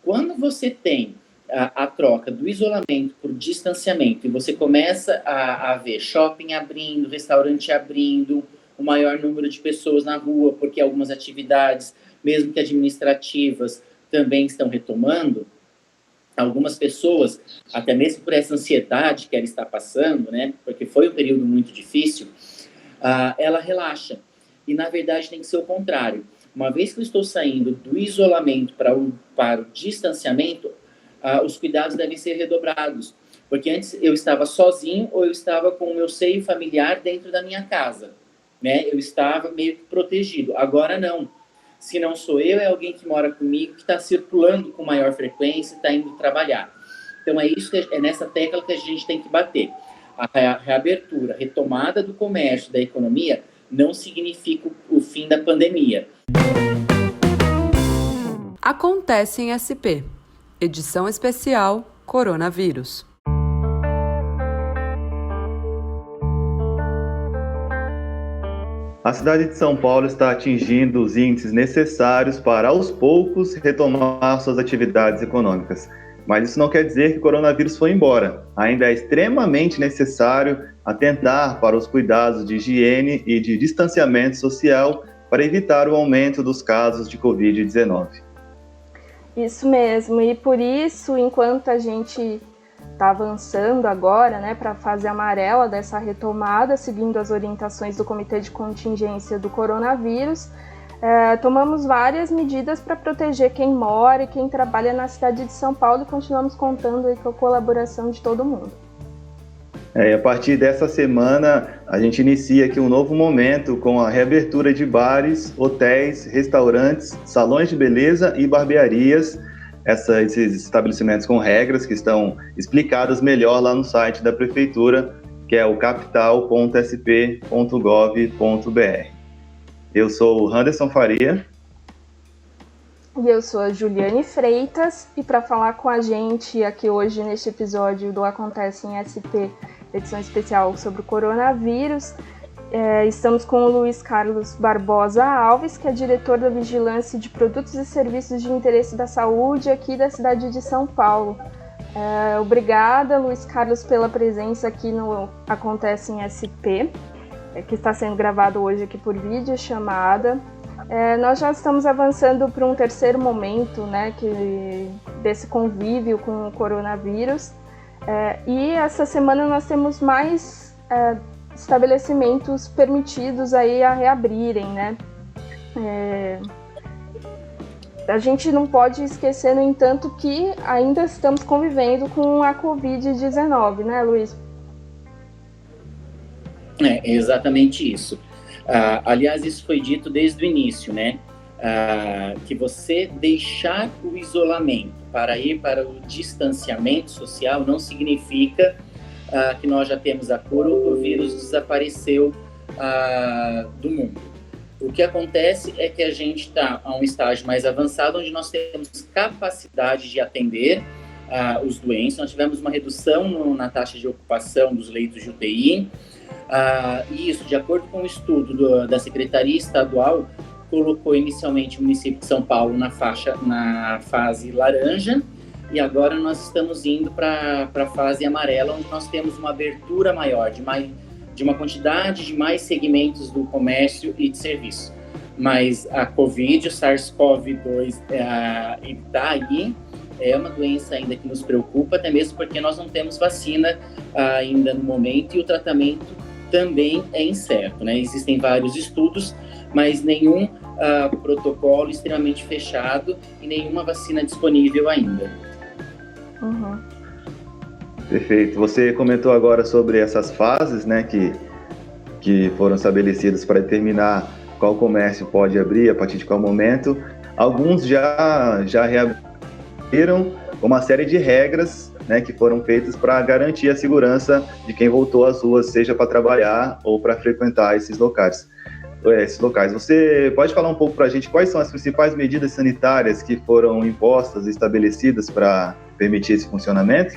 quando você tem a troca do isolamento por distanciamento e você começa a ver shopping abrindo, restaurante abrindo, o maior número de pessoas na rua, porque algumas atividades, mesmo que administrativas, também estão retomando, algumas pessoas, até mesmo por essa ansiedade que ela está passando, né, porque foi um período muito difícil, ela relaxa. E, na verdade, tem que ser o contrário. Uma vez que eu estou saindo do isolamento para o distanciamento, os cuidados devem ser redobrados. Porque antes eu estava sozinho ou eu estava com o meu seio familiar dentro da minha casa, né? Eu estava meio que protegido. Agora não. Se não sou eu, é alguém que mora comigo, que está circulando com maior frequência, está indo trabalhar. Então é nessa tecla que a gente tem que bater. A reabertura, a retomada do comércio, da economia, não significa o fim da pandemia. Acontece em SP. Edição especial Coronavírus. A cidade de São Paulo está atingindo os índices necessários para, aos poucos, retomar suas atividades econômicas. Mas isso não quer dizer que o coronavírus foi embora. Ainda é extremamente necessário atentar para os cuidados de higiene e de distanciamento social para evitar o aumento dos casos de Covid-19. Isso mesmo, e por isso, enquanto a gente está avançando agora, né, para a fase amarela dessa retomada, seguindo as orientações do Comitê de Contingência do Coronavírus, tomamos várias medidas para proteger quem mora e quem trabalha na cidade de São Paulo e continuamos contando aí com a colaboração de todo mundo. A partir dessa semana, a gente inicia aqui um novo momento com a reabertura de bares, hotéis, restaurantes, salões de beleza e barbearias, esses estabelecimentos com regras que estão explicadas melhor lá no site da Prefeitura, que é o capital.sp.gov.br. Eu sou o Anderson Faria. E eu sou a Juliane Freitas, e para falar com a gente aqui hoje neste episódio do Acontece em SP, edição especial sobre o coronavírus, estamos com o Luiz Carlos Barbosa Alves, que é diretor da Vigilância de Produtos e Serviços de Interesse da Saúde aqui da cidade de São Paulo. Obrigada, Luiz Carlos, pela presença aqui no Acontece em SP, que está sendo gravado hoje aqui por videochamada. Nós já estamos avançando para um terceiro momento, né, desse convívio com o coronavírus, e essa semana nós temos mais estabelecimentos permitidos aí a reabrirem, né? A gente não pode esquecer, no entanto, que ainda estamos convivendo com a Covid-19, né, Luiz? É exatamente isso. Aliás, isso foi dito desde o início, né? Que você deixar o isolamento para ir para o distanciamento social não significa que nós já temos a cura ou que o vírus desapareceu do mundo. O que acontece é que a gente está a um estágio mais avançado, onde nós temos capacidade de atender os doentes. Nós tivemos uma redução na taxa de ocupação dos leitos de UTI, e isso, de acordo com o estudo da Secretaria Estadual, colocou inicialmente o município de São Paulo na fase laranja, e agora nós estamos indo para a fase amarela, onde nós temos uma abertura maior, de uma quantidade de mais segmentos do comércio e de serviço. Mas a Covid, o SARS-CoV-2 está aí, é uma doença ainda que nos preocupa, até mesmo porque nós não temos vacina ainda no momento, e o tratamento também é incerto, né? Existem vários estudos, mas nenhum protocolo extremamente fechado e nenhuma vacina disponível ainda. Uhum. Perfeito. Você comentou agora sobre essas fases, né, que foram estabelecidas para determinar qual comércio pode abrir, a partir de qual momento. Alguns já reabriram uma série de regras, né, que foram feitas para garantir a segurança de quem voltou às ruas, seja para trabalhar ou para frequentar esses locais. Você pode falar um pouco para a gente quais são as principais medidas sanitárias que foram impostas e estabelecidas para permitir esse funcionamento?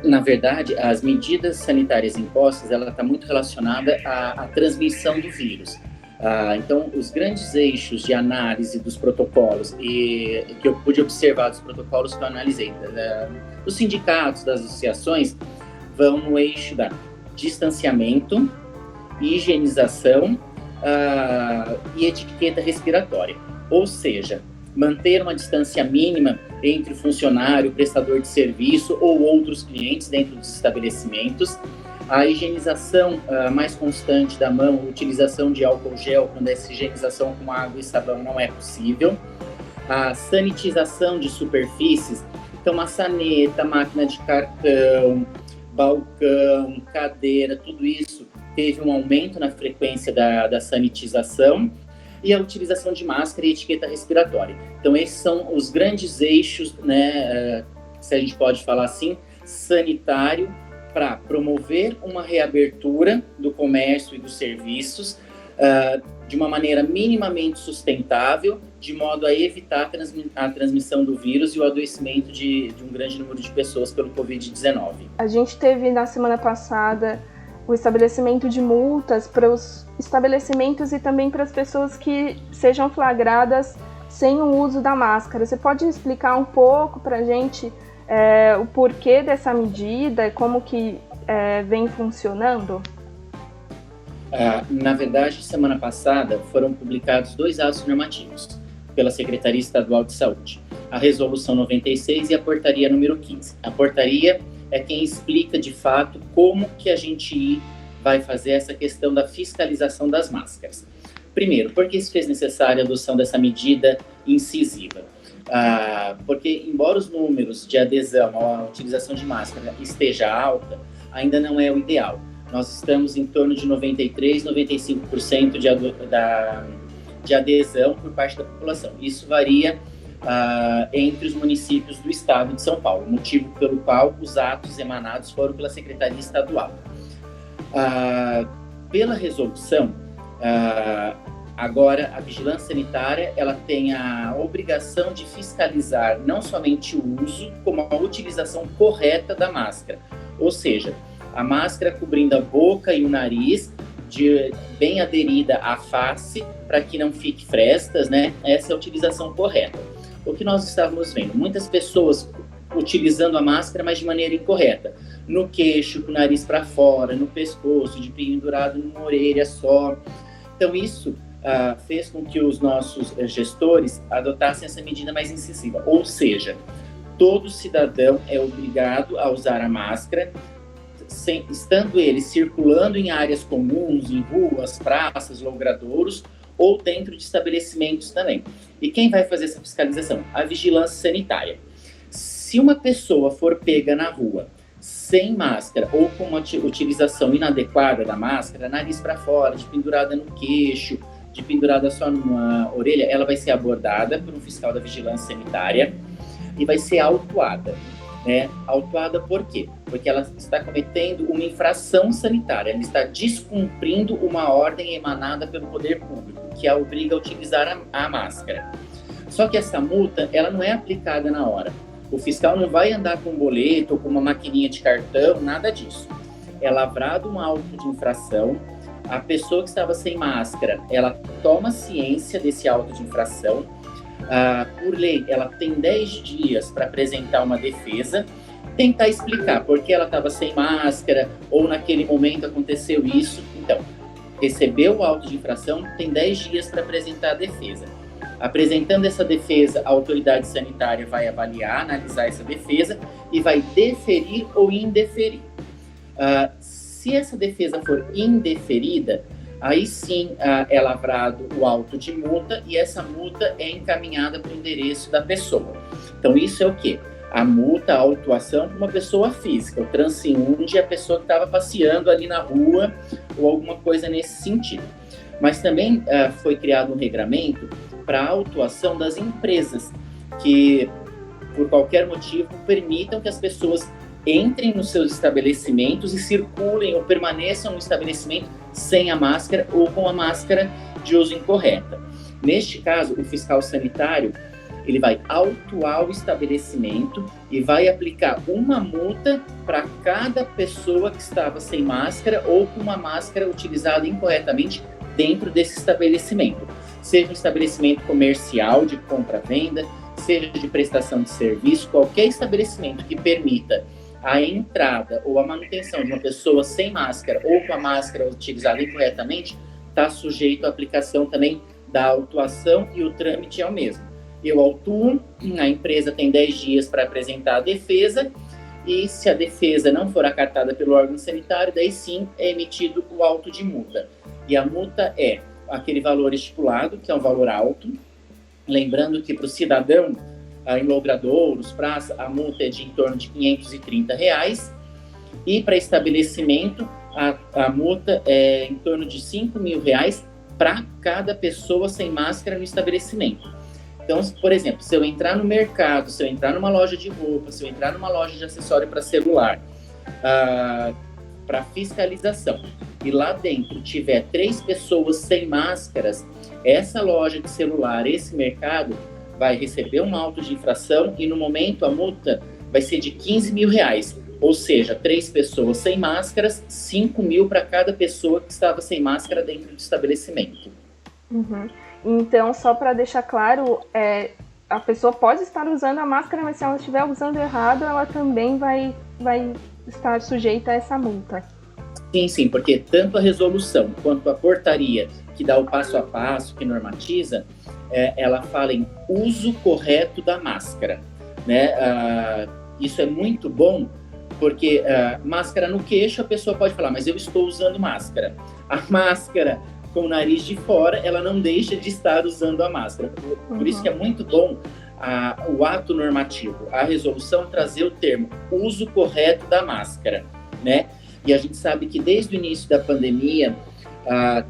Na verdade, as medidas sanitárias impostas, ela está muito relacionada à transmissão do vírus. Então, os grandes eixos de análise dos protocolos e que eu pude observar dos protocolos que eu analisei, dos sindicatos, das associações, vão no eixo da distanciamento, higienização e etiqueta respiratória. Ou seja, manter uma distância mínima entre o funcionário, o prestador de serviço ou outros clientes dentro dos estabelecimentos, a higienização mais constante da mão, a utilização de álcool gel quando essa higienização com água e sabão não é possível, a sanitização de superfícies, então maçaneta, máquina de cartão, balcão, cadeira, tudo isso teve um aumento na frequência da sanitização e a utilização de máscara e etiqueta respiratória. Então esses são os grandes eixos, né, se a gente pode falar assim, sanitário, para promover uma reabertura do comércio e dos serviços de uma maneira minimamente sustentável, de modo a evitar a transmissão do vírus e o adoecimento de um grande número de pessoas pelo Covid-19. A gente teve na semana passada o estabelecimento de multas para os estabelecimentos e também para as pessoas que sejam flagradas sem o uso da máscara. Você pode explicar um pouco para a gente o porquê dessa medida e como que vem funcionando? Na verdade, semana passada foram publicados 2 atos normativos pela Secretaria Estadual de Saúde, a Resolução 96 e a Portaria número 15. A portaria é quem explica de fato como que a gente vai fazer essa questão da fiscalização das máscaras. Primeiro, por que se fez necessária a adoção dessa medida incisiva? Porque, embora os números de adesão à utilização de máscara esteja alta, ainda não é o ideal. Nós estamos em torno de 93%, 95% de adesão por parte da população. Isso varia entre os municípios do estado de São Paulo, motivo pelo qual os atos emanados foram pela Secretaria Estadual. Pela resolução, agora, a vigilância sanitária ela tem a obrigação de fiscalizar não somente o uso, como a utilização correta da máscara. Ou seja, a máscara cobrindo a boca e o nariz, bem aderida à face, para que não fique frestas, né? Essa é a utilização correta. O que nós estávamos vendo? Muitas pessoas utilizando a máscara, mas de maneira incorreta. No queixo, com o nariz para fora, no pescoço, de pendurado numa orelha só. Então, isso fez com que os nossos gestores adotassem essa medida mais incisiva. Ou seja, todo cidadão é obrigado a usar a máscara, estando ele circulando em áreas comuns, em ruas, praças, logradouros, ou dentro de estabelecimentos também. E quem vai fazer essa fiscalização? A vigilância sanitária. Se uma pessoa for pega na rua sem máscara ou com uma utilização inadequada da máscara, nariz para fora, de pendurada no queixo, de pendurada só numa orelha, ela vai ser abordada por um fiscal da vigilância sanitária e vai ser autuada. Autuada por quê? Porque ela está cometendo uma infração sanitária, ela está descumprindo uma ordem emanada pelo poder público, que a obriga a utilizar a máscara. Só que essa multa, ela não é aplicada na hora. O fiscal não vai andar com um boleto ou com uma maquininha de cartão, nada disso. É lavrado um auto de infração, a pessoa que estava sem máscara, ela toma ciência desse auto de infração. Por lei, ela tem 10 dias para apresentar uma defesa, tentar explicar por que ela estava sem máscara ou naquele momento aconteceu isso. Então, recebeu o auto de infração, tem 10 dias para apresentar a defesa. Apresentando essa defesa, a autoridade sanitária vai avaliar, analisar essa defesa e vai deferir ou indeferir. Se essa defesa for indeferida, aí sim é lavrado o auto de multa e essa multa é encaminhada para o endereço da pessoa. Então isso é o quê? A multa, a autuação para uma pessoa física, o transeunte é a pessoa que estava passeando ali na rua ou alguma coisa nesse sentido. Mas também foi criado um regramento para a autuação das empresas que, por qualquer motivo, permitam que as pessoas entrem nos seus estabelecimentos e circulem ou permaneçam no estabelecimento sem a máscara ou com a máscara de uso incorreta. Neste caso, o fiscal sanitário ele vai autuar o estabelecimento e vai aplicar uma multa para cada pessoa que estava sem máscara ou com uma máscara utilizada incorretamente dentro desse estabelecimento. Seja um estabelecimento comercial de compra-venda, seja de prestação de serviço, qualquer estabelecimento que permita a entrada ou a manutenção de uma pessoa sem máscara ou com a máscara utilizada incorretamente, está sujeito à aplicação também da autuação e o trâmite é o mesmo. Eu autuo, a empresa tem 10 dias para apresentar a defesa e se a defesa não for acatada pelo órgão sanitário, daí sim é emitido o auto de multa. E a multa é aquele valor estipulado, que é um valor alto. Lembrando que para o cidadão, em logradouros, praça, a multa é de em torno de R$530. E para estabelecimento, a multa é em torno de R$5.000 para cada pessoa sem máscara no estabelecimento. Então, por exemplo, se eu entrar no mercado, se eu entrar numa loja de roupa, se eu entrar numa loja de acessório para celular, para fiscalização, e lá dentro tiver 3 pessoas sem máscaras, essa loja de celular, esse mercado, vai receber uma auto de infração e no momento a multa vai ser de R$15.000. Ou seja, 3 pessoas sem máscaras, R$5.000 para cada pessoa que estava sem máscara dentro do estabelecimento. Uhum. Então, só para deixar claro, a pessoa pode estar usando a máscara, mas se ela estiver usando errado, ela também vai estar sujeita a essa multa. Sim, porque tanto a resolução quanto a portaria que dá o passo a passo, que normatiza, ela fala em uso correto da máscara, né? Isso é muito bom, porque máscara no queixo, a pessoa pode falar, mas eu estou usando máscara. A máscara com o nariz de fora, ela não deixa de estar usando a máscara. Por isso que é muito bom o ato normativo, a resolução trazer o termo uso correto da máscara, né? E a gente sabe que desde o início da pandemia,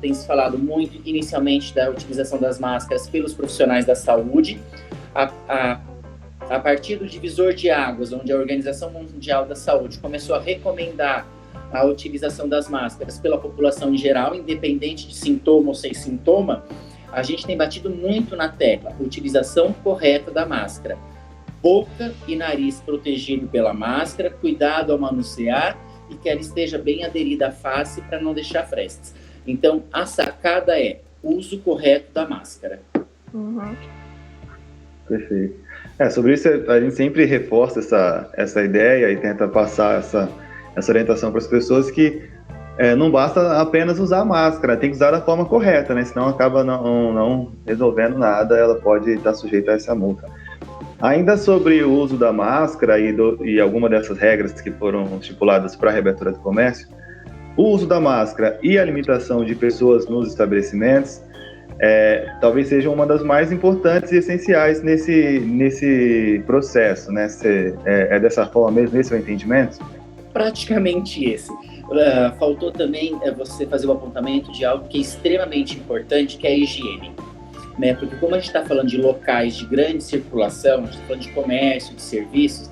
tem se falado muito inicialmente da utilização das máscaras pelos profissionais da saúde. A partir do divisor de águas, onde a Organização Mundial da Saúde começou a recomendar a utilização das máscaras pela população em geral, independente de sintoma ou sem sintoma, a gente tem batido muito na tecla, utilização correta da máscara. Boca e nariz protegido pela máscara, cuidado ao manusear e que ela esteja bem aderida à face para não deixar frestas. Então, a sacada é uso correto da máscara. Uhum. Perfeito. Sobre isso, a gente sempre reforça essa ideia e tenta passar essa orientação para as pessoas que não basta apenas usar máscara, tem que usar da forma correta, né? Senão acaba não resolvendo nada, ela pode estar sujeita a essa multa. Ainda sobre o uso da máscara e alguma dessas regras que foram estipuladas para a reabertura do comércio, o uso da máscara e a limitação de pessoas nos estabelecimentos talvez seja uma das mais importantes e essenciais nesse processo, né? É dessa forma mesmo, esse é o entendimento? Praticamente esse. Faltou também você fazer o apontamento de algo que é extremamente importante, que é a higiene. Né? Porque como a gente está falando de locais de grande circulação, a gente está falando de comércio, de serviços,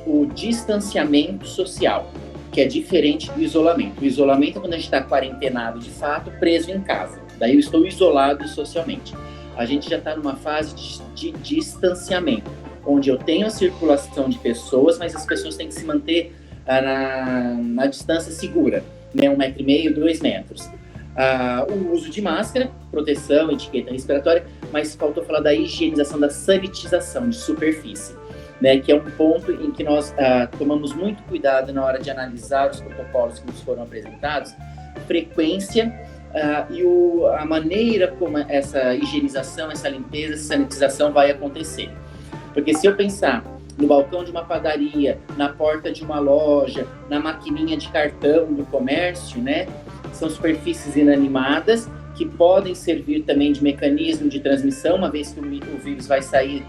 o distanciamento social, que é diferente do isolamento. O isolamento é quando a gente está quarentenado de fato, preso em casa. Daí eu estou isolado socialmente. A gente já está numa fase de distanciamento, onde eu tenho a circulação de pessoas, mas as pessoas têm que se manter na distância segura, né? 1,5 m, 2 metros. O uso de máscara, proteção, etiqueta respiratória, mas faltou falar da higienização, da sanitização de superfície, né? Que é um ponto em que nós tomamos muito cuidado na hora de analisar os protocolos que nos foram apresentados, frequência e a maneira como essa higienização, essa limpeza, essa sanitização vai acontecer. Porque se eu pensar no balcão de uma padaria, na porta de uma loja, na maquininha de cartão do comércio, né? São superfícies inanimadas que podem servir também de mecanismo de transmissão, uma vez que o vírus vai sair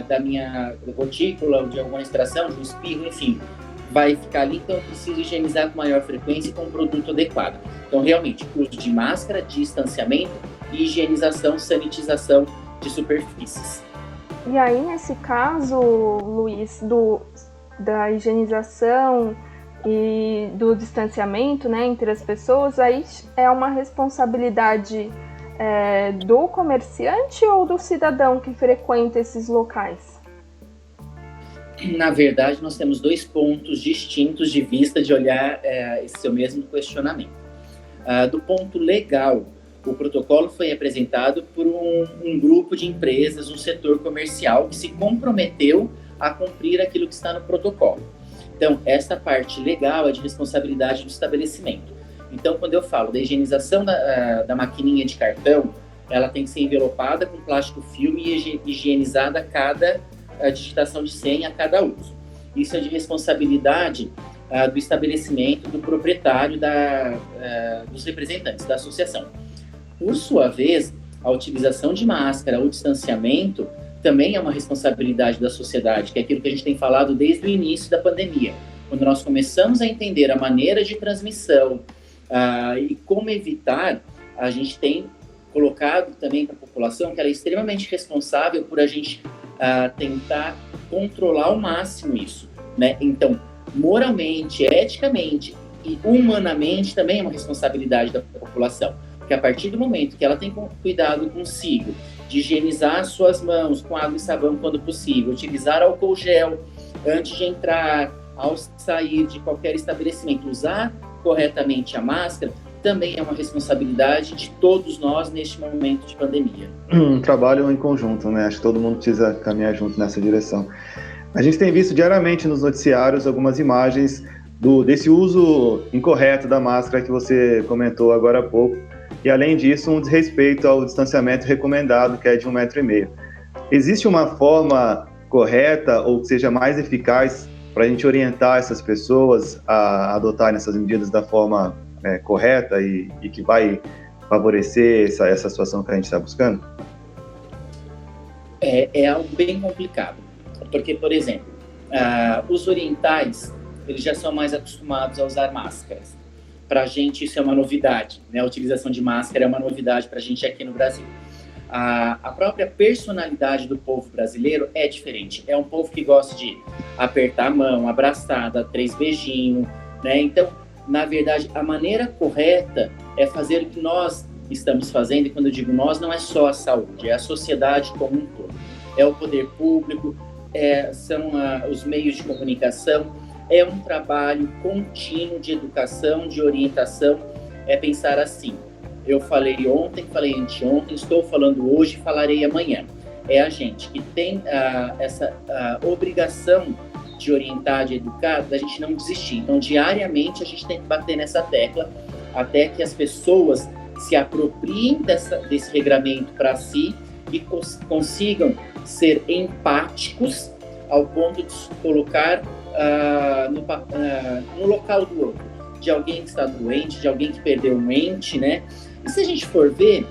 da minha gotícula, ou de alguma extração, de um espirro, enfim, vai ficar ali, então eu preciso higienizar com maior frequência e com um produto adequado. Então, realmente, uso de máscara, distanciamento e higienização, sanitização de superfícies. E aí, nesse caso, Luiz, da higienização e do distanciamento, né, entre as pessoas, aí é uma responsabilidade do comerciante ou do cidadão que frequenta esses locais? Na verdade, nós temos 2 pontos distintos de vista de olhar esse seu mesmo questionamento. Do ponto legal, o protocolo foi apresentado por um grupo de empresas, um setor comercial que se comprometeu a cumprir aquilo que está no protocolo. Então, essa parte legal é de responsabilidade do estabelecimento. Então, quando eu falo da higienização da maquininha de cartão, ela tem que ser envelopada com plástico filme e higienizada a cada digitação de senha, a cada uso. Isso é de responsabilidade do estabelecimento, do proprietário, dos representantes da associação. Por sua vez, a utilização de máscara, o distanciamento, também é uma responsabilidade da sociedade, que é aquilo que a gente tem falado desde o início da pandemia. Quando nós começamos a entender a maneira de transmissão e como evitar, a gente tem colocado também para a população que ela é extremamente responsável por a gente tentar controlar ao máximo isso, né? Então, moralmente, eticamente e humanamente também é uma responsabilidade da população. Porque a partir do momento que ela tem cuidado consigo, de higienizar suas mãos com água e sabão quando possível, utilizar álcool gel antes de entrar, ao sair de qualquer estabelecimento, usar corretamente a máscara, também é uma responsabilidade de todos nós neste momento de pandemia. Um trabalho em conjunto, né? Acho que todo mundo precisa caminhar junto nessa direção. A gente tem visto diariamente nos noticiários algumas imagens desse uso incorreto da máscara que você comentou agora há pouco, e além disso, um desrespeito ao distanciamento recomendado, que é de 1,5 metro. Existe uma forma correta ou que seja mais eficaz para a gente orientar essas pessoas a adotarem essas medidas da forma correta e que vai favorecer essa situação que a gente está buscando? É algo bem complicado, porque, por exemplo, os orientais, eles já são mais acostumados a usar máscaras. Para a gente isso é uma novidade, né? A utilização de máscara é uma novidade para a gente aqui no Brasil. A própria personalidade do povo brasileiro é diferente. É um povo que gosta de apertar a mão, abraçar, dar 3 beijinhos, né? Então, na verdade, a maneira correta é fazer o que nós estamos fazendo, e quando eu digo nós, não é só a saúde, é a sociedade como um todo. É o poder público, são os meios de comunicação, é um trabalho contínuo de educação, de orientação, é pensar assim, eu falei ontem, falei anteontem, estou falando hoje, falarei amanhã. É a gente que tem essa obrigação de orientar, de educar, da gente não desistir. Então, diariamente, a gente tem que bater nessa tecla até que as pessoas se apropriem desse regramento para si e consigam ser empáticos ao ponto de se colocar no local do outro, de alguém que está doente, de alguém que perdeu um ente, né? E se a gente for ver,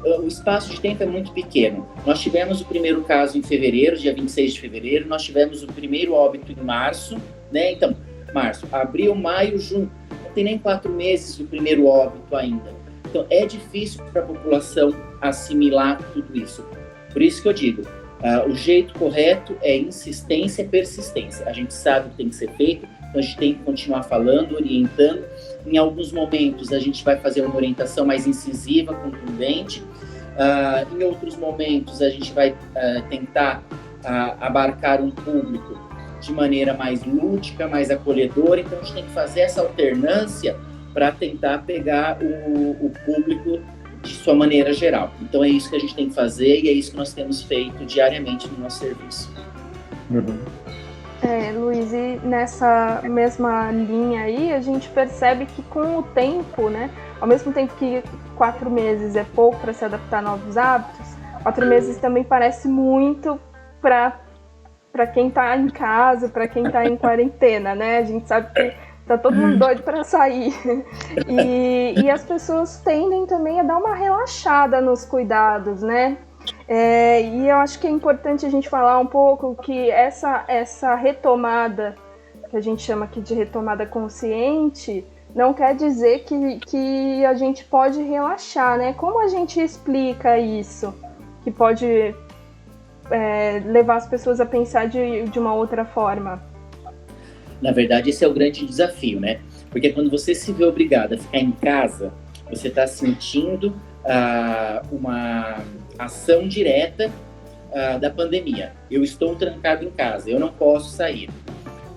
o espaço de tempo é muito pequeno. Nós tivemos o primeiro caso em fevereiro, dia 26 de fevereiro, nós tivemos o primeiro óbito em março, né? Então, março, abril, maio, junho, não tem nem 4 meses do primeiro óbito ainda. Então, é difícil para a população assimilar tudo isso. Por isso que eu digo, o jeito correto é insistência e persistência. A gente sabe o que tem que ser feito, então a gente tem que continuar falando, orientando. Em alguns momentos a gente vai fazer uma orientação mais incisiva, contundente. Em outros momentos a gente vai tentar abarcar um público de maneira mais lúdica, mais acolhedora. Então a gente tem que fazer essa alternância para tentar pegar o público de sua maneira geral. Então é isso que a gente tem que fazer e é isso que nós temos feito diariamente no nosso serviço. Uhum. Luiz, e nessa mesma linha aí, a gente percebe que com o tempo, né, ao mesmo tempo que 4 meses é pouco para se adaptar a novos hábitos, 4 meses também parece muito para quem está em casa, para quem está em quarentena, né? A gente sabe que tá todo mundo doido para sair. E as pessoas tendem também a dar uma relaxada nos cuidados, né? E eu acho que é importante a gente falar um pouco que essa retomada, que a gente chama aqui de retomada consciente, não quer dizer que a gente pode relaxar, né? Como a gente explica isso? Que pode levar as pessoas a pensar de uma outra forma. Na verdade, esse é o grande desafio, né? Porque quando você se vê obrigado a ficar em casa, você está sentindo uma ação direta da pandemia. Eu estou trancado em casa, eu não posso sair.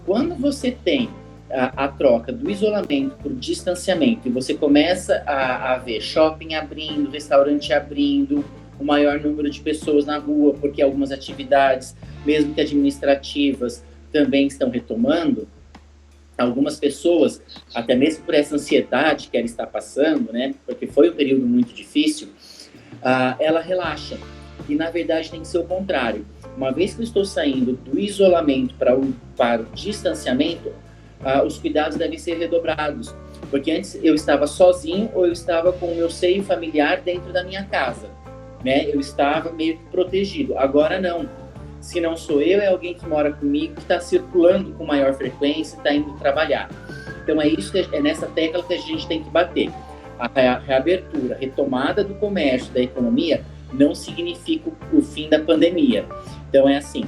Quando você tem a troca do isolamento por distanciamento, e você começa a ver shopping abrindo, restaurante abrindo, o maior número de pessoas na rua, porque algumas atividades, mesmo que administrativas, também estão retomando, algumas pessoas, até mesmo por essa ansiedade que ela está passando, né, porque foi um período muito difícil, ela relaxa. E, na verdade, tem que ser o contrário. Uma vez que eu estou saindo do isolamento para o distanciamento, os cuidados devem ser redobrados. Porque antes eu estava sozinho ou eu estava com o meu seio familiar dentro da minha casa, né? Eu estava meio que protegido. Agora não. Se não sou eu, é alguém que mora comigo, que está circulando com maior frequência, está indo trabalhar. Então é nessa tecla que a gente tem que bater. A reabertura, a retomada do comércio, da economia, não significa o fim da pandemia. Então é assim,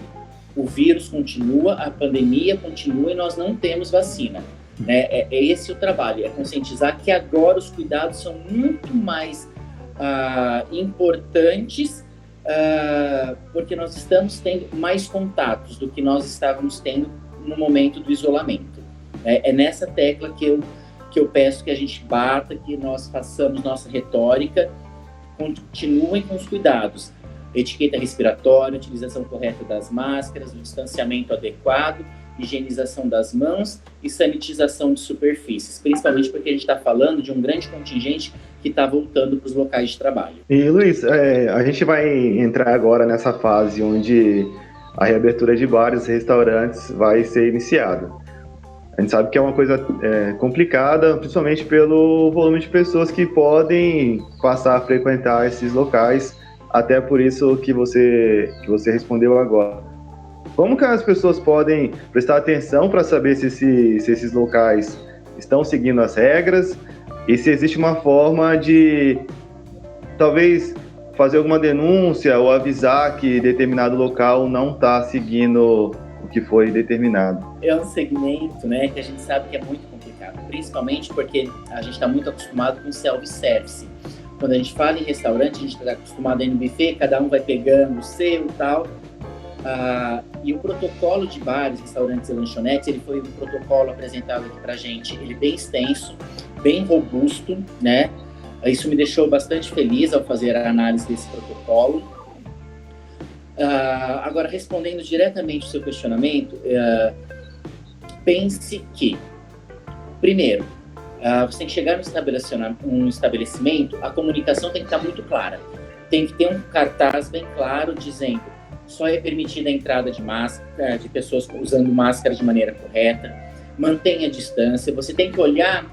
o vírus continua, a pandemia continua e nós não temos vacina. É esse o trabalho, é conscientizar que agora os cuidados são muito mais importantes, porque nós estamos tendo mais contatos do que nós estávamos tendo no momento do isolamento. É nessa tecla que eu peço que a gente bata, que nós façamos nossa retórica, continuem com os cuidados. Etiqueta respiratória, utilização correta das máscaras, o distanciamento adequado, higienização das mãos e sanitização de superfícies, principalmente porque a gente está falando de um grande contingente que está voltando para os locais de trabalho. E, Luiz, a gente vai entrar agora nessa fase onde a reabertura de bares e restaurantes vai ser iniciada. A gente sabe que é uma coisa complicada, principalmente pelo volume de pessoas que podem passar a frequentar esses locais, até por isso que você respondeu agora. Como que as pessoas podem prestar atenção para saber se esses locais estão seguindo as regras e se existe uma forma de, talvez, fazer alguma denúncia ou avisar que determinado local não está seguindo o que foi determinado? É um segmento, né, que a gente sabe que é muito complicado, principalmente porque a gente está muito acostumado com self-service. Quando a gente fala em restaurante, a gente está acostumado a ir no buffet, cada um vai pegando o seu e tal. E o protocolo de bares, restaurantes e lanchonetes, ele foi um protocolo apresentado aqui pra gente, ele bem extenso, bem robusto, né? Isso me deixou bastante feliz ao fazer a análise desse protocolo. Agora, respondendo diretamente o seu questionamento, pense que, primeiro, você tem que chegar num estabelecimento, a comunicação tem que estar muito clara. Tem que ter um cartaz bem claro dizendo: só é permitida a entrada de pessoas usando máscara de maneira correta, mantenha a distância, você tem que olhar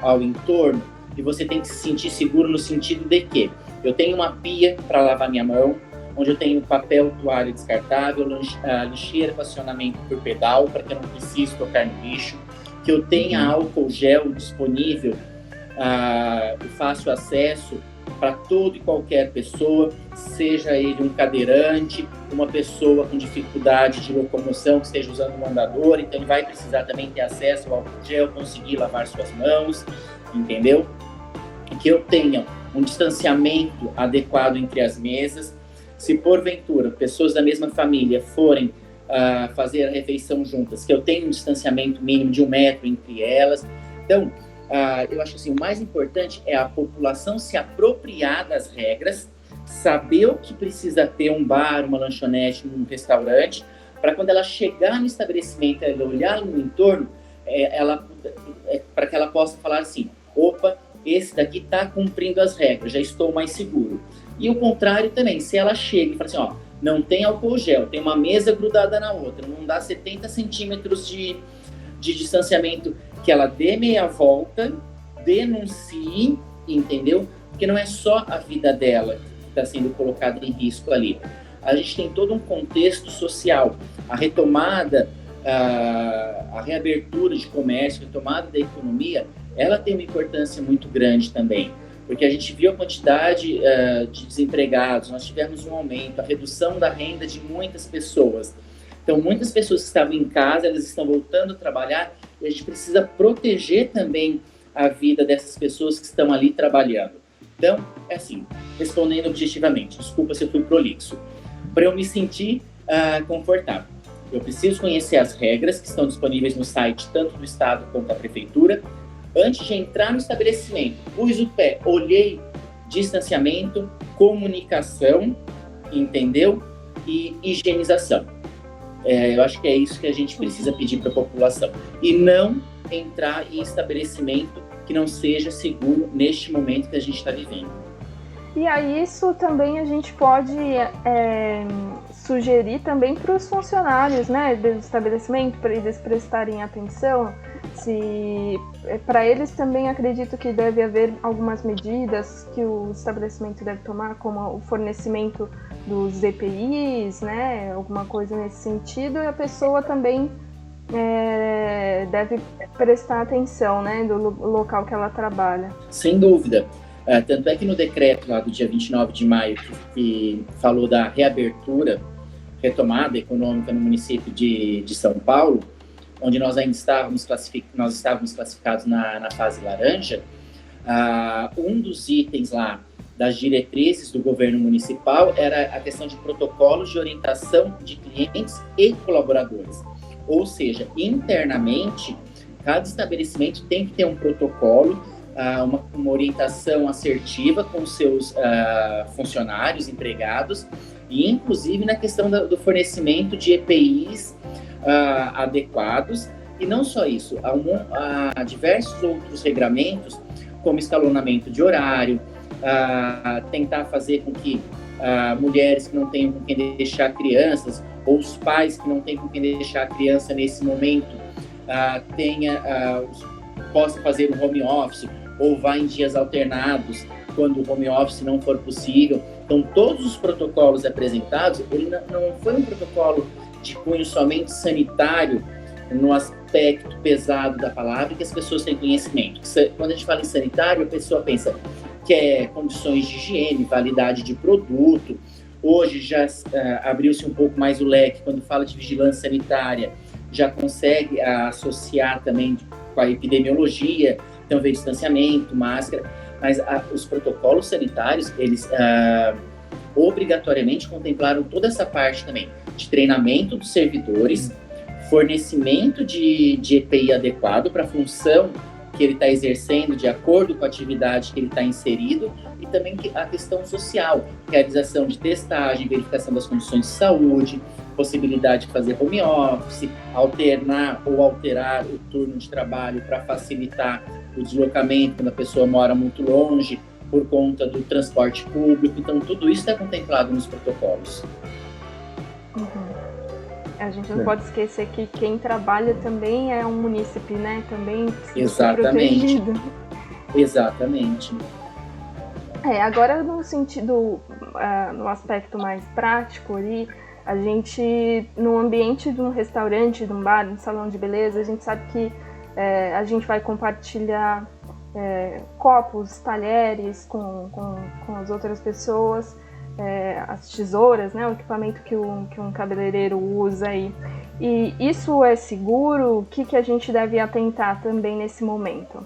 ao entorno e você tem que se sentir seguro no sentido de que eu tenho uma pia para lavar minha mão, onde eu tenho papel, toalha descartável, lixeira com acionamento por pedal, para que eu não precise tocar no lixo, que eu tenha álcool gel disponível, de fácil acesso para toda e qualquer pessoa, seja ele um cadeirante, uma pessoa com dificuldade de locomoção que esteja usando um andador, então ele vai precisar também ter acesso ao álcool gel, conseguir lavar suas mãos, entendeu? Que eu tenha um distanciamento adequado entre as mesas. Se porventura pessoas da mesma família forem fazer a refeição juntas, que eu tenha um distanciamento mínimo de 1 metro entre elas. Então, eu acho assim, o mais importante é a população se apropriar das regras, saber o que precisa ter um bar, uma lanchonete, um restaurante, para quando ela chegar no estabelecimento, ela olhar no entorno, para que ela possa falar assim: opa, esse daqui está cumprindo as regras, já estou mais seguro. E o contrário também, se ela chega e fala assim, ó, não tem álcool gel, tem uma mesa grudada na outra, não dá 70 centímetros de distanciamento, que ela dê meia volta, denuncie, entendeu? Porque não é só a vida dela que está sendo colocada em risco ali. A gente tem todo um contexto social. A retomada, a reabertura de comércio, a retomada da economia, ela tem uma importância muito grande também, porque a gente viu a quantidade de desempregados, nós tivemos um aumento, a redução da renda de muitas pessoas. Então, muitas pessoas que estavam em casa, elas estão voltando a trabalhar, e a gente precisa proteger também a vida dessas pessoas que estão ali trabalhando. Então, é assim, respondendo objetivamente, desculpa se eu fui prolixo, para eu me sentir confortável. Eu preciso conhecer as regras que estão disponíveis no site, tanto do Estado quanto da Prefeitura. Antes de entrar no estabelecimento, pus o pé, olhei distanciamento, comunicação, entendeu? E higienização. Eu acho que é isso que a gente precisa pedir para a população. E não entrar em estabelecimento que não seja seguro neste momento que a gente está vivendo. E aí isso também a gente pode sugerir também para os funcionários, né, do estabelecimento, para eles prestarem atenção. Para eles também acredito que deve haver algumas medidas que o estabelecimento deve tomar, como o fornecimento dos EPIs, né, alguma coisa nesse sentido, e a pessoa também deve prestar atenção, né, do local que ela trabalha. Sem dúvida. Tanto é que no decreto lá do dia 29 de maio, que falou da reabertura, retomada econômica no município de São Paulo, onde nós ainda estávamos classificados na fase laranja, um dos itens lá das diretrizes do governo municipal era a questão de protocolos de orientação de clientes e colaboradores. Ou seja, internamente, cada estabelecimento tem que ter um protocolo, uma orientação assertiva com seus funcionários, empregados, e inclusive na questão do fornecimento de EPIs adequados. E não só isso, há diversos outros regramentos, como escalonamento de horário, tentar fazer com que mulheres que não tenham com quem deixar crianças, ou os pais que não têm com quem deixar a criança nesse momento, possa fazer um home office, ou vá em dias alternados, quando o home office não for possível. Então, todos os protocolos apresentados, ele não foi um protocolo de cunho somente sanitário, no aspecto pesado da palavra, que as pessoas têm conhecimento. Quando a gente fala em sanitário, a pessoa pensa que é condições de higiene, validade de produto. Hoje já abriu-se um pouco mais o leque, quando fala de vigilância sanitária, já consegue associar também com a epidemiologia, então vem distanciamento, máscara, mas os protocolos sanitários, eles obrigatoriamente contemplaram toda essa parte também, de treinamento dos servidores, fornecimento de EPI adequado para a função que ele está exercendo, de acordo com a atividade que ele está inserido, e também a questão social, realização de testagem, verificação das condições de saúde, possibilidade de fazer home office, alternar ou alterar o turno de trabalho para facilitar o deslocamento quando a pessoa mora muito longe, por conta do transporte público. Então, tudo isso está contemplado nos protocolos. A gente não pode esquecer que quem trabalha também é um munícipe, né? Também exatamente. Protegido. Exatamente. Agora no sentido, no aspecto mais prático ali, a gente, no ambiente de um restaurante, de um bar, de um salão de beleza, a gente sabe que a gente vai compartilhar copos, talheres com as outras pessoas, as tesouras, né, o equipamento que um cabeleireiro usa aí. E isso é seguro? O que a gente deve atentar também nesse momento?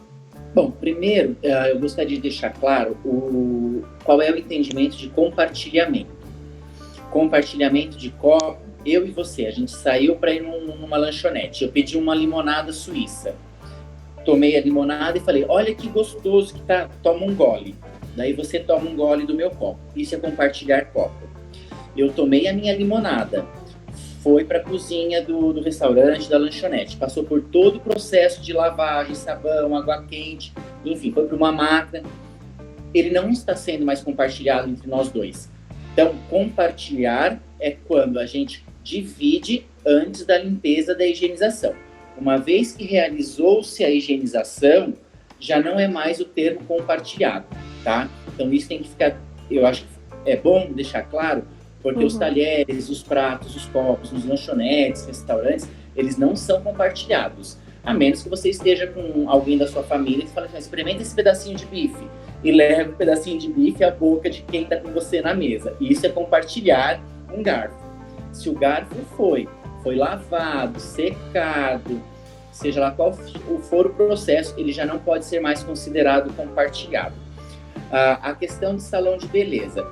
Bom, primeiro, eu gostaria de deixar claro qual é o entendimento de compartilhamento. Compartilhamento de copo, eu e você, a gente saiu para ir numa lanchonete, eu pedi uma limonada suíça, tomei a limonada e falei, olha que gostoso que tá, toma um gole. Daí você toma um gole do meu copo. Isso é compartilhar copo. Eu tomei a minha limonada, foi para a cozinha do restaurante, da lanchonete, passou por todo o processo de lavagem, sabão, água quente, enfim, foi para uma máquina. Ele não está sendo mais compartilhado entre nós dois. Então, compartilhar é quando a gente divide antes da limpeza, da higienização. Uma vez que realizou-se a higienização, já não é mais o termo compartilhado, tá? Então, isso tem que ficar, eu acho que é bom deixar claro, porque os talheres, os pratos, os copos, nos lanchonetes, restaurantes, eles não são compartilhados. A menos que você esteja com alguém da sua família que fala assim, experimenta esse pedacinho de bife e leva o pedacinho de bife à boca de quem está com você na mesa. Isso é compartilhar um garfo. Se o garfo foi lavado, secado, seja lá qual for o processo, ele já não pode ser mais considerado compartilhado. A questão de salão de beleza.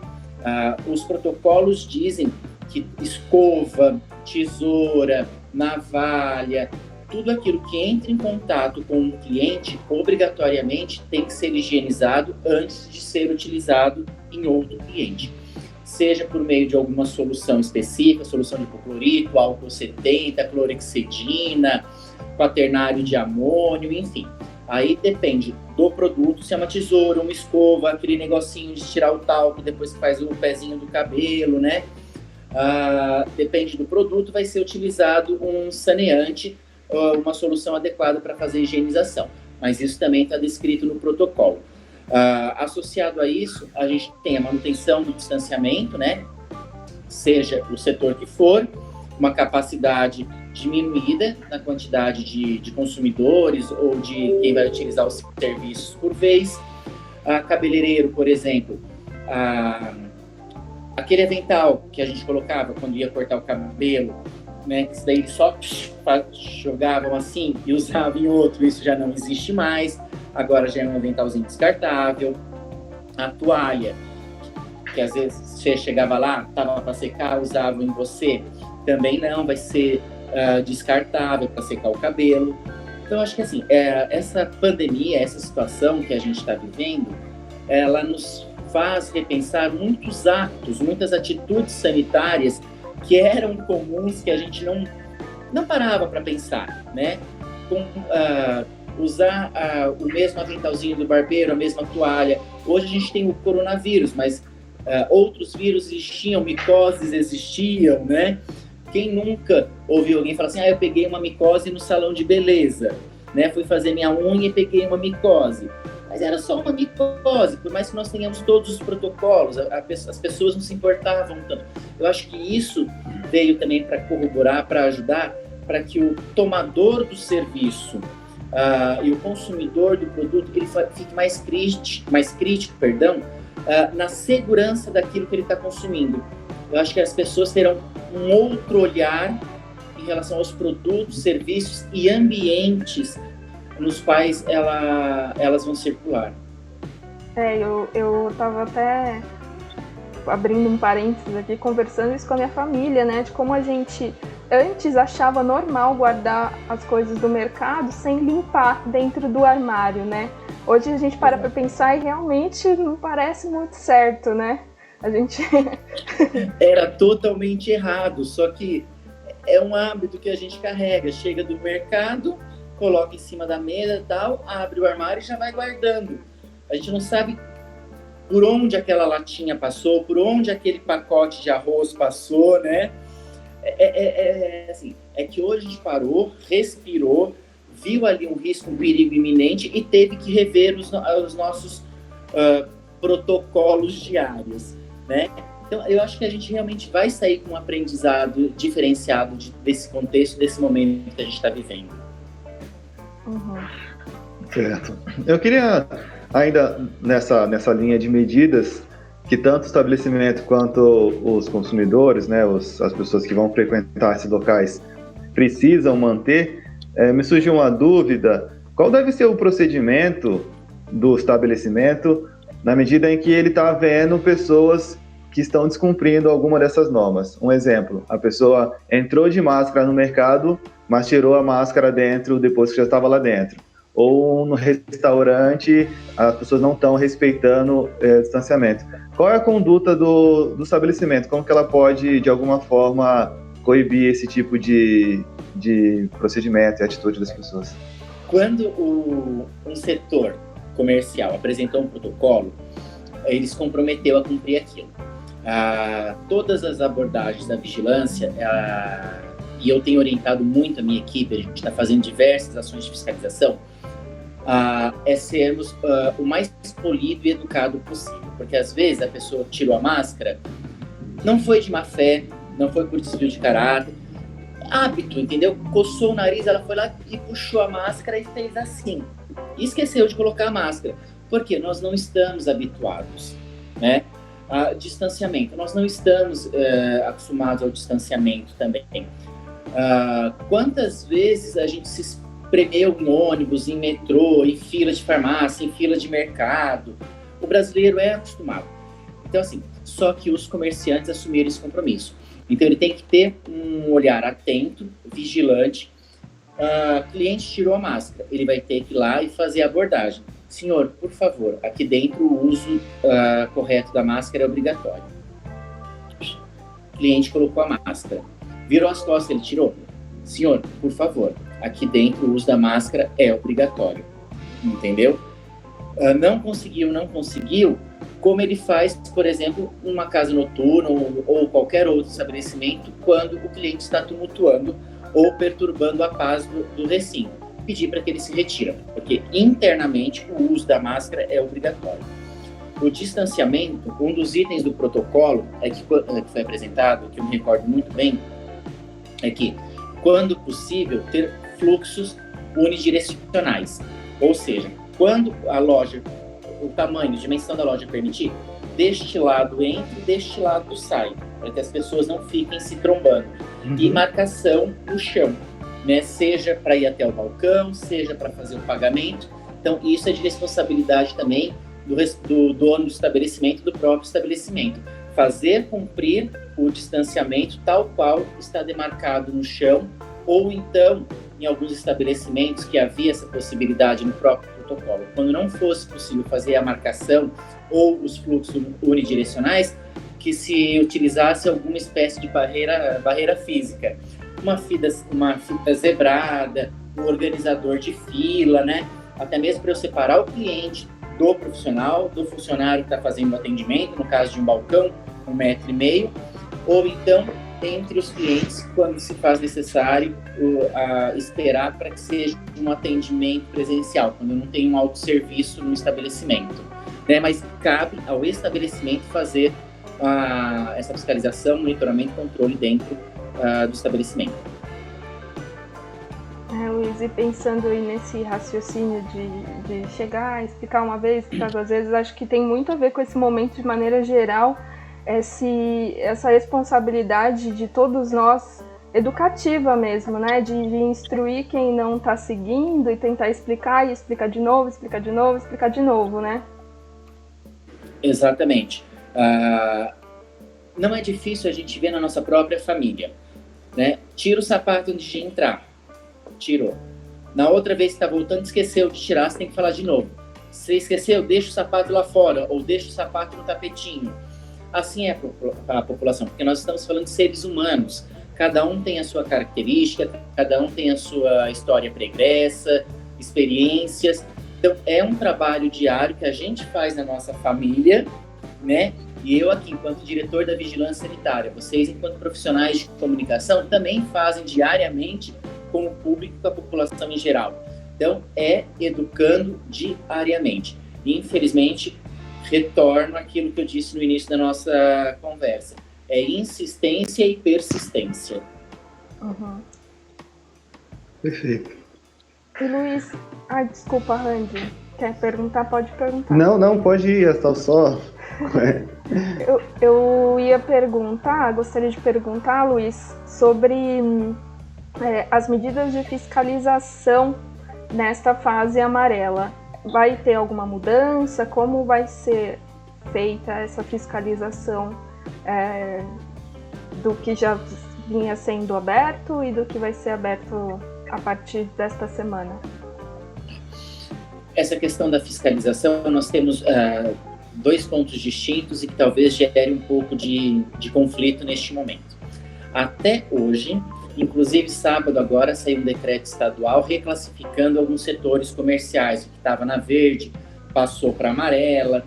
Os protocolos dizem que escova, tesoura, navalha, tudo aquilo que entra em contato com o cliente, obrigatoriamente tem que ser higienizado antes de ser utilizado em outro cliente. Seja por meio de alguma solução específica, solução de hipoclorito, álcool 70, clorexidina, quaternário de amônio, enfim. Aí depende do produto, se é uma tesoura, uma escova, aquele negocinho de tirar o talco depois que faz o pezinho do cabelo, né? Depende do produto, vai ser utilizado um saneante, uma solução adequada para fazer a higienização. Mas isso também está descrito no protocolo. Associado a isso, a gente tem a manutenção do distanciamento, né? Seja o setor que for, uma capacidade diminuída na quantidade de consumidores ou de quem vai utilizar os serviços por vez. Cabeleireiro, por exemplo, aquele avental que a gente colocava quando ia cortar o cabelo, né, que daí eles só jogavam assim e usavam em outro, isso já não existe mais, agora já é um aventalzinho descartável. A toalha, que às vezes você chegava lá, estava para secar, usavam em você, também não, vai ser descartável para secar o cabelo. Então, acho que assim, essa pandemia, essa situação que a gente está vivendo, ela nos faz repensar muitos atos, muitas atitudes sanitárias que eram comuns, que a gente não parava para pensar, né? Usar o mesmo aventalzinho do barbeiro, a mesma toalha. Hoje a gente tem o coronavírus, mas outros vírus existiam, micoses existiam, né? Quem nunca ouviu alguém falar assim, eu peguei uma micose no salão de beleza, né? Fui fazer minha unha e peguei uma micose. Mas era só uma micose, por mais que nós tenhamos todos os protocolos, as pessoas não se importavam tanto. Eu acho que isso veio também para corroborar, para ajudar, para que o tomador do serviço e o consumidor do produto ele fique mais crítico, na segurança daquilo que ele está consumindo. Eu acho que as pessoas terão um outro olhar em relação aos produtos, serviços e ambientes nos quais elas vão circular. Eu estava até abrindo um parênteses aqui, conversando isso com a minha família, né, de como a gente antes achava normal guardar as coisas do mercado sem limpar dentro do armário, né? Hoje a gente para pensar e realmente não parece muito certo, né? A gente... Era totalmente errado, só que é um hábito que a gente carrega. Chega do mercado, coloca em cima da mesa e tal, abre o armário e já vai guardando. A gente não sabe por onde aquela latinha passou, por onde aquele pacote de arroz passou, né? É que hoje a gente parou, respirou, viu ali um risco, um perigo iminente e teve que rever os nossos protocolos diários, né? Então, eu acho que a gente realmente vai sair com um aprendizado diferenciado desse contexto, desse momento que a gente está vivendo. Uhum. Certo. Eu queria, ainda nessa linha de medidas, que tanto o estabelecimento quanto os consumidores, né, as pessoas que vão frequentar esses locais, precisam manter, me surgiu uma dúvida: qual deve ser o procedimento do estabelecimento na medida em que ele está vendo pessoas que estão descumprindo alguma dessas normas? Um exemplo, a pessoa entrou de máscara no mercado, mas tirou a máscara dentro depois que já estava lá dentro. Ou no restaurante, as pessoas não estão respeitando distanciamento. Qual é a conduta do estabelecimento? Como que ela pode, de alguma forma, coibir esse tipo de procedimento e atitude das pessoas? Quando um setor comercial apresentou um protocolo, ele se comprometeu a cumprir aquilo. Todas as abordagens da vigilância, e eu tenho orientado muito a minha equipe, a gente está fazendo diversas ações de fiscalização, é sermos o mais polido e educado possível, porque às vezes a pessoa tirou a máscara, não foi de má fé, não foi por desvio de caráter, hábito, entendeu? Coçou o nariz, ela foi lá e puxou a máscara e fez assim, e esqueceu de colocar a máscara, porque nós não estamos habituados, né? Distanciamento, nós não estamos acostumados ao distanciamento também. Quantas vezes a gente se espremeu em ônibus, em metrô, em fila de farmácia, em fila de mercado? O brasileiro é acostumado. Então, assim, só que os comerciantes assumiram esse compromisso. Então, ele tem que ter um olhar atento, vigilante. Cliente tirou a máscara, ele vai ter que ir lá e fazer a abordagem. Senhor, por favor, aqui dentro o uso correto da máscara é obrigatório. Cliente colocou a máscara, virou as costas, ele tirou. Senhor, por favor, aqui dentro o uso da máscara é obrigatório. Entendeu? Não conseguiu, como ele faz, por exemplo, numa casa noturna ou qualquer outro estabelecimento, quando o cliente está tumultuando ou perturbando a paz do recinto. Pedir para que ele se retire, porque internamente o uso da máscara é obrigatório. O distanciamento, um dos itens do protocolo que foi apresentado, que eu me recordo muito bem, é que, quando possível, ter fluxos unidirecionais. Ou seja, quando a loja, o tamanho, a dimensão da loja permitir, deste lado entra e deste lado sai, para que as pessoas não fiquem se trombando. E marcação no chão, né? Seja para ir até o balcão, seja para fazer o pagamento. Então, isso é de responsabilidade também do dono do estabelecimento, do próprio estabelecimento. Fazer cumprir o distanciamento tal qual está demarcado no chão, ou então, em alguns estabelecimentos que havia essa possibilidade no próprio protocolo, quando não fosse possível fazer a marcação ou os fluxos unidirecionais, que se utilizasse alguma espécie de barreira física, uma fita zebrada, um organizador de fila, né? Até mesmo para eu separar o cliente do profissional, do funcionário que está fazendo o atendimento, no caso de um balcão, 1,5 metro, ou então entre os clientes, quando se faz necessário esperar para que seja um atendimento presencial, quando não tem um autosserviço no estabelecimento, né? Mas cabe ao estabelecimento fazer essa fiscalização, monitoramento e controle dentro do estabelecimento. Luiz, e pensando aí nesse raciocínio de chegar, explicar uma vez, explicar 2 vezes, acho que tem muito a ver com esse momento de maneira geral, essa responsabilidade de todos nós, educativa mesmo, né? De instruir quem não está seguindo e tentar explicar, e explicar de novo, explicar de novo, explicar de novo, né? Exatamente. Não é difícil a gente ver na nossa própria família, né? Tira o sapato antes de entrar. Tirou. Na outra vez que está voltando, esqueceu de tirar, você tem que falar de novo. Se esqueceu, deixa o sapato lá fora, ou deixa o sapato no tapetinho. Assim é a população, porque nós estamos falando de seres humanos. Cada um tem a sua característica, cada um tem a sua história pregressa, experiências. Então, é um trabalho diário que a gente faz na nossa família, né? E eu aqui, enquanto diretor da Vigilância Sanitária, vocês, enquanto profissionais de comunicação, também fazem diariamente com o público e com a população em geral. Então, é educando diariamente. E, infelizmente, retorno àquilo que eu disse no início da nossa conversa. É insistência e persistência. Uhum. Perfeito. E Luiz, desculpa, Randy, quer perguntar? Pode perguntar. Não, pode ir, só. Eu ia perguntar, gostaria de perguntar, Luiz, sobre as medidas de fiscalização nesta fase amarela. Vai ter alguma mudança? Como vai ser feita essa fiscalização do que já vinha sendo aberto e do que vai ser aberto a partir desta semana? Essa questão da fiscalização, nós temos 2 pontos distintos e que talvez gere um pouco de conflito neste momento. Até hoje, inclusive sábado agora, saiu um decreto estadual reclassificando alguns setores comerciais. O que estava na verde passou para amarela,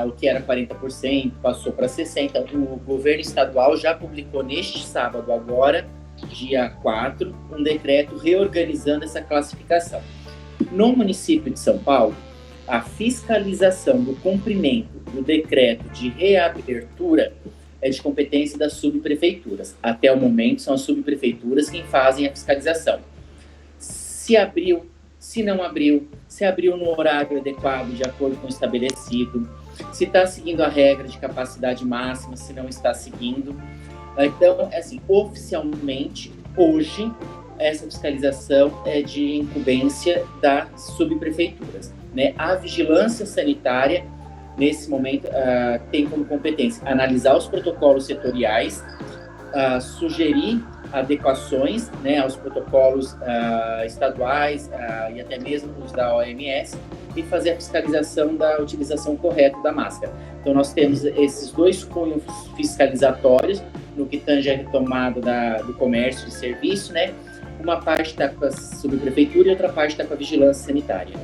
o que era 40% passou para 60%. O governo estadual já publicou neste sábado agora, dia 4, um decreto reorganizando essa classificação. No município de São Paulo, a fiscalização do cumprimento do decreto de reabertura é de competência das subprefeituras. Até o momento, são as subprefeituras quem fazem a fiscalização. Se abriu, se não abriu, se abriu no horário adequado, de acordo com o estabelecido, se está seguindo a regra de capacidade máxima, se não está seguindo. Então, assim, oficialmente, hoje, essa fiscalização é de incumbência das subprefeituras, né? A vigilância sanitária, nesse momento, tem como competência analisar os protocolos setoriais sugerir adequações, né, aos protocolos estaduais e até mesmo os da OMS e fazer a fiscalização da utilização correta da máscara. Então, nós temos esses dois cunhos fiscalizatórios no que tange a retomada do comércio e serviço, né? Uma parte está com a subprefeitura e outra parte está com a vigilância sanitária.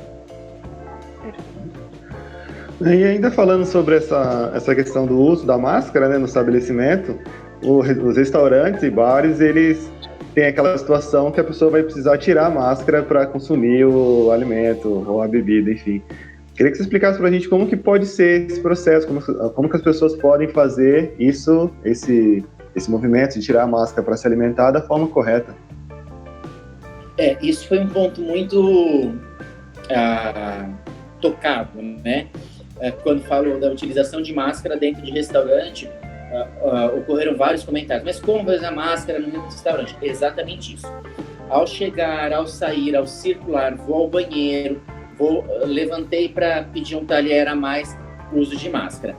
E ainda falando sobre essa questão do uso da máscara, né, no estabelecimento, os restaurantes e bares, eles têm aquela situação que a pessoa vai precisar tirar a máscara para consumir o alimento ou a bebida, enfim. Queria que você explicasse para a gente como que pode ser esse processo, como que as pessoas podem fazer isso, esse movimento de tirar a máscara para se alimentar da forma correta. Isso foi um ponto muito tocado, né? Quando falo da utilização de máscara dentro de restaurante, ocorreram vários comentários. Mas como fazer a máscara no restaurante? Exatamente isso. Ao chegar, ao sair, ao circular, vou ao banheiro, levantei para pedir um talher a mais, uso de máscara.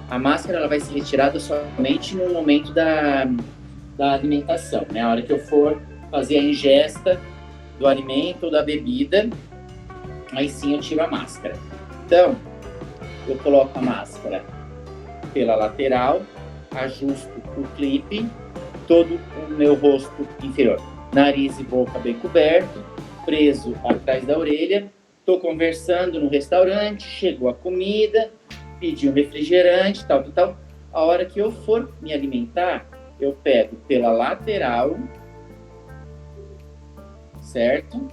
A máscara ela vai ser retirada somente no momento da alimentação, né? A hora que eu for fazer a ingesta do alimento ou da bebida, aí sim eu tiro a máscara. Então, eu coloco a máscara pela lateral, ajusto o clipe, todo o meu rosto inferior, nariz e boca bem coberto, preso atrás da orelha. Estou conversando no restaurante, chegou a comida, pedi um refrigerante, tal. A hora que eu for me alimentar, eu pego pela lateral, certo?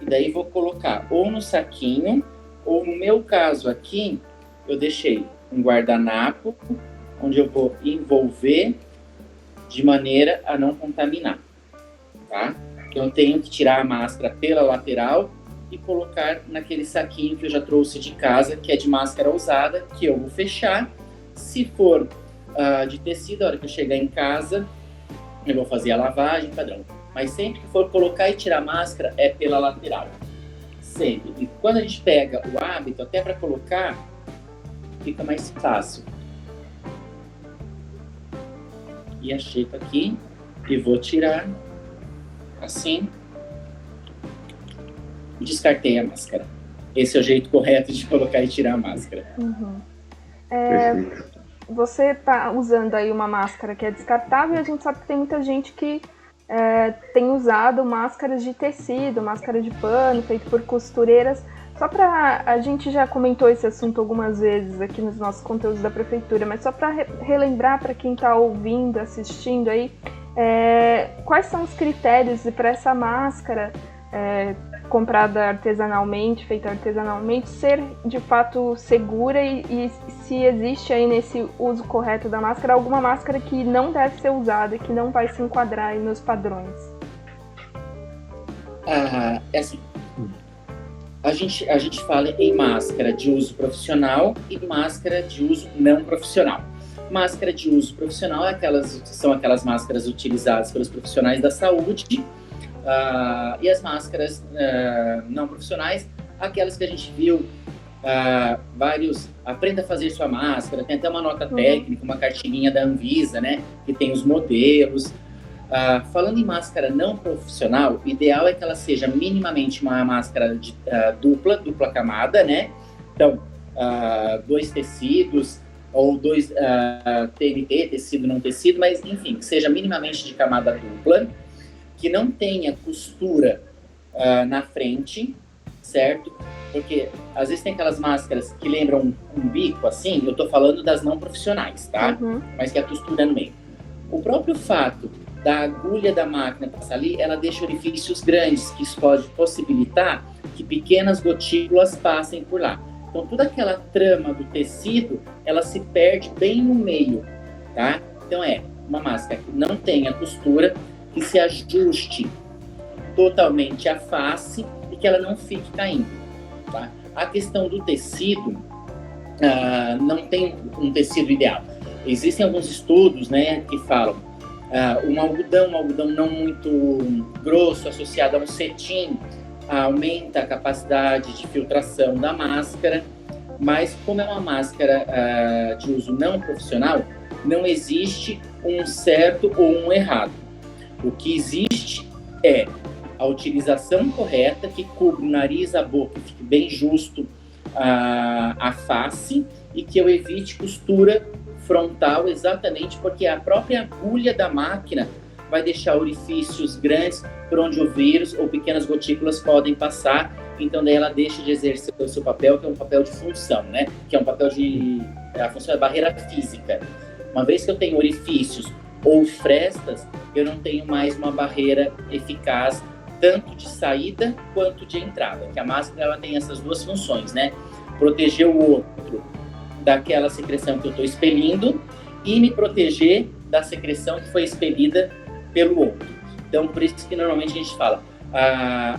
E daí vou colocar ou no saquinho, ou no meu caso aqui, eu deixei um guardanapo, onde eu vou envolver de maneira a não contaminar, tá? Então eu tenho que tirar a máscara pela lateral e colocar naquele saquinho que eu já trouxe de casa, que é de máscara usada, que eu vou fechar. Se for de tecido, a hora que eu chegar em casa, eu vou fazer a lavagem padrão. Mas sempre que for colocar e tirar a máscara, é pela lateral. Sempre. E quando a gente pega o hábito, até para colocar, fica mais fácil. E ajeito aqui e vou tirar assim. Descartei a máscara. Esse é o jeito correto de colocar e tirar a máscara. Uhum. Você está usando aí uma máscara que é descartável e a gente sabe que tem muita gente que tem usado máscaras de tecido, máscara de pano, feito por costureiras. Só para a gente já comentou esse assunto algumas vezes aqui nos nossos conteúdos da prefeitura, mas só para relembrar para quem está ouvindo, assistindo aí, quais são os critérios para essa máscara comprada artesanalmente, feita artesanalmente, ser de fato segura e se existe aí nesse uso correto da máscara alguma máscara que não deve ser usada, que não vai se enquadrar aí nos padrões? Assim, a gente fala em máscara de uso profissional e máscara de uso não profissional. Máscara de uso profissional são aquelas máscaras utilizadas pelos profissionais da saúde, e as máscaras não profissionais, aquelas que a gente viu aprenda a fazer sua máscara, tem até uma nota técnica, uma cartilinha da Anvisa, né, que tem os modelos. Falando em máscara não profissional, o ideal é que ela seja minimamente uma máscara de dupla camada, né? Então, 2 tecidos ou 2 TNT, tecido não tecido, mas enfim, que seja minimamente de camada dupla, que não tenha costura na frente, certo? Porque às vezes tem aquelas máscaras que lembram um bico, assim, eu tô falando das não profissionais, tá? Mas que a costura é no meio. O próprio fato da agulha da máquina passar ali, ela deixa orifícios grandes, que isso pode possibilitar que pequenas gotículas passem por lá. Então, toda aquela trama do tecido, ela se perde bem no meio, tá? Então, uma máscara que não tenha costura, que se ajuste totalmente à face e que ela não fique caindo, tá? A questão do tecido, não tem um tecido ideal. Existem alguns estudos, né, que falam um algodão não muito grosso, associado a um cetim, aumenta a capacidade de filtração da máscara, mas como é uma máscara de uso não profissional, não existe um certo ou um errado. O que existe é a utilização correta, que cubra o nariz, a boca, que fique bem justo a face, e que eu evite costura frontal, exatamente porque a própria agulha da máquina vai deixar orifícios grandes por onde o vírus ou pequenas gotículas podem passar. Então daí ela deixa de exercer o seu papel, que é um papel de função, né? Que é um papel a função é barreira física. Uma vez que eu tenho orifícios ou frestas, eu não tenho mais uma barreira eficaz, tanto de saída quanto de entrada. Que a máscara ela tem essas duas funções, né? Proteger o outro daquela secreção que eu estou expelindo e me proteger da secreção que foi expelida pelo outro. Então, por isso que normalmente a gente fala,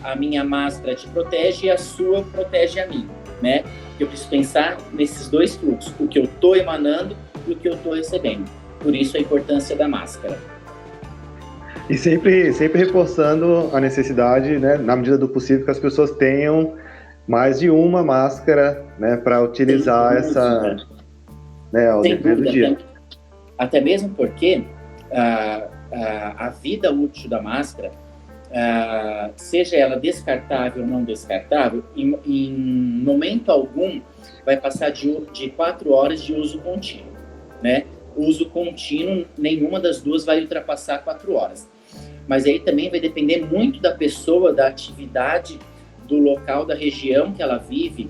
a minha máscara te protege e a sua protege a mim, né? Eu preciso pensar nesses dois fluxos, o que eu estou emanando e o que eu estou recebendo. Por isso a importância da máscara. E sempre reforçando a necessidade, né, na medida do possível, que as pessoas tenham mais de uma máscara, né, para utilizar ao decorrer do dia. Até mesmo porque a vida útil da máscara, seja ela descartável ou não descartável, em momento algum vai passar de 4 horas de uso contínuo, né? Uso contínuo, nenhuma das duas vai ultrapassar 4 horas. Mas aí também vai depender muito da pessoa, da atividade, do local, da região que ela vive,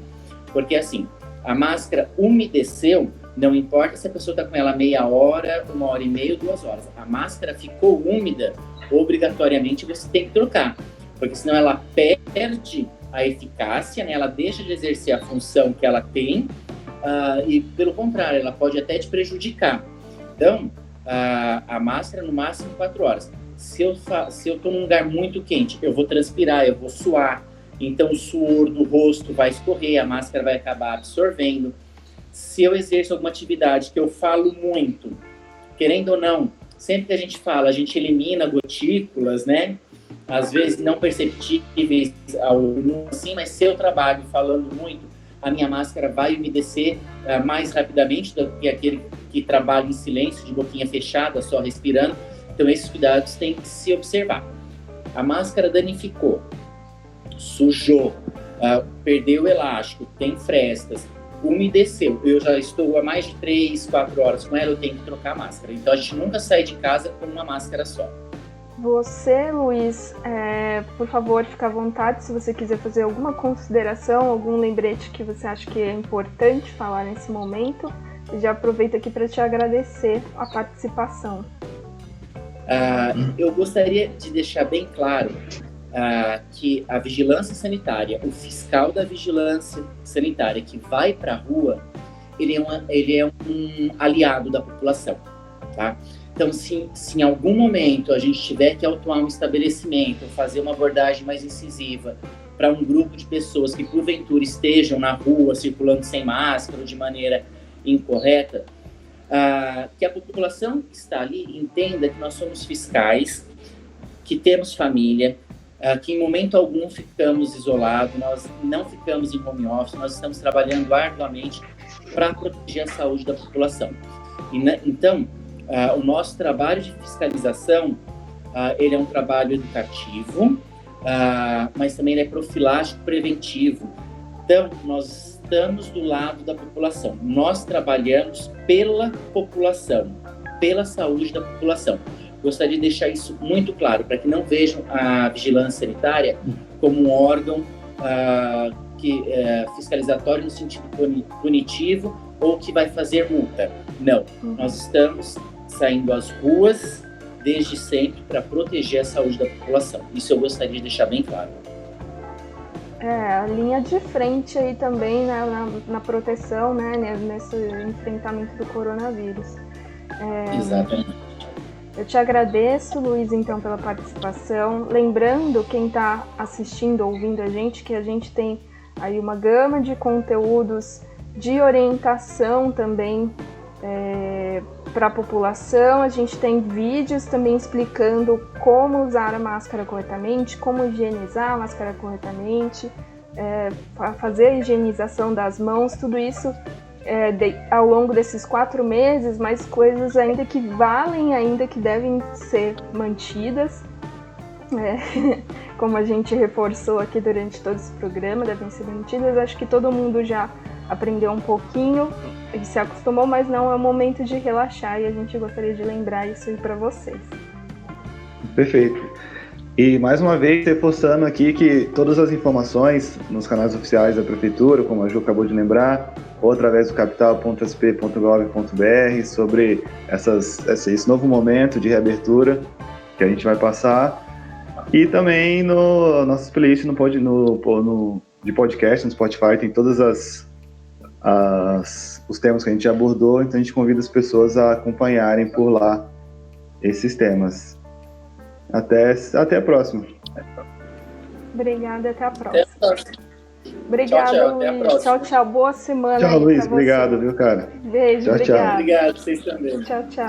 porque assim, a máscara umedeceu, não importa se a pessoa está com ela meia hora, 1h30, 2 horas. A máscara ficou úmida, obrigatoriamente você tem que trocar, porque senão ela perde a eficácia, né? Ela deixa de exercer a função que ela tem, e pelo contrário, ela pode até te prejudicar. Então, a máscara no máximo 4 horas. Se eu estou num lugar muito quente, eu vou transpirar, eu vou suar, então o suor do rosto vai escorrer, a máscara vai acabar absorvendo. Se eu exerço alguma atividade que eu falo muito, querendo ou não, sempre que a gente fala, a gente elimina gotículas, né? Às vezes não perceptíveis assim, mas se eu trabalho falando muito, a minha máscara vai umedecer mais rapidamente do que aquele que trabalha em silêncio, de boquinha fechada, só respirando. Então esses cuidados têm que se observar. A máscara danificou, sujou, perdeu o elástico, tem frestas, umedeceu, eu já estou há mais de 3, 4 horas com ela, eu tenho que trocar a máscara. Então a gente nunca sai de casa com uma máscara só. Você, Luiz, por favor, fica à vontade se você quiser fazer alguma consideração, algum lembrete que você acha que é importante falar nesse momento. Já aproveito aqui para te agradecer a participação. Eu gostaria de deixar bem claro que a vigilância sanitária, o fiscal da vigilância sanitária que vai para a rua, ele é um aliado da população, tá? Então, se em algum momento a gente tiver que autuar um estabelecimento, fazer uma abordagem mais incisiva para um grupo de pessoas que porventura estejam na rua circulando sem máscara ou de maneira incorreta, que a população que está ali entenda que nós somos fiscais, que temos família, que em momento algum ficamos isolados, nós não ficamos em home office, nós estamos trabalhando arduamente para proteger a saúde da população. Então, o nosso trabalho de fiscalização, ele é um trabalho educativo, mas também ele é profilático preventivo. Então, nós estamos do lado da população, nós trabalhamos pela população, pela saúde da população. Gostaria de deixar isso muito claro, para que não vejam a vigilância sanitária como um órgão fiscalizatório no sentido punitivo ou que vai fazer multa. Não, nós estamos saindo às ruas desde sempre para proteger a saúde da população. Isso eu gostaria de deixar bem claro. A linha de frente aí também, né, na proteção, né, nesse enfrentamento do coronavírus. Exatamente. Eu te agradeço, Luiz, então, pela participação. Lembrando, quem está assistindo, ouvindo a gente, que a gente tem aí uma gama de conteúdos de orientação também para a população. A gente tem vídeos também explicando como usar a máscara corretamente, como higienizar a máscara corretamente, fazer a higienização das mãos, tudo isso ao longo desses 4 meses, mas coisas ainda que valem, ainda que devem ser mantidas. Como a gente reforçou aqui durante todo esse programa, devem ser mantidas. Acho que todo mundo já aprendeu um pouquinho e se acostumou, mas não é o momento de relaxar, e a gente gostaria de lembrar isso aí para vocês. Perfeito. E mais uma vez reforçando aqui que todas as informações nos canais oficiais da Prefeitura, como a Ju acabou de lembrar, ou através do capital.sp.gov.br, sobre esse novo momento de reabertura que a gente vai passar, e também no nosso playlist de podcast no Spotify, tem todos os temas que a gente abordou, então a gente convida as pessoas a acompanharem por lá esses temas. Até a próxima. Obrigada, até a próxima. Obrigada, tchau, Luiz. até a próxima. Tchau, boa semana. Tchau, Luiz. Obrigado, viu, cara? Beijo, tchau, obrigado. Obrigado, vocês também. Tchau. Tchau.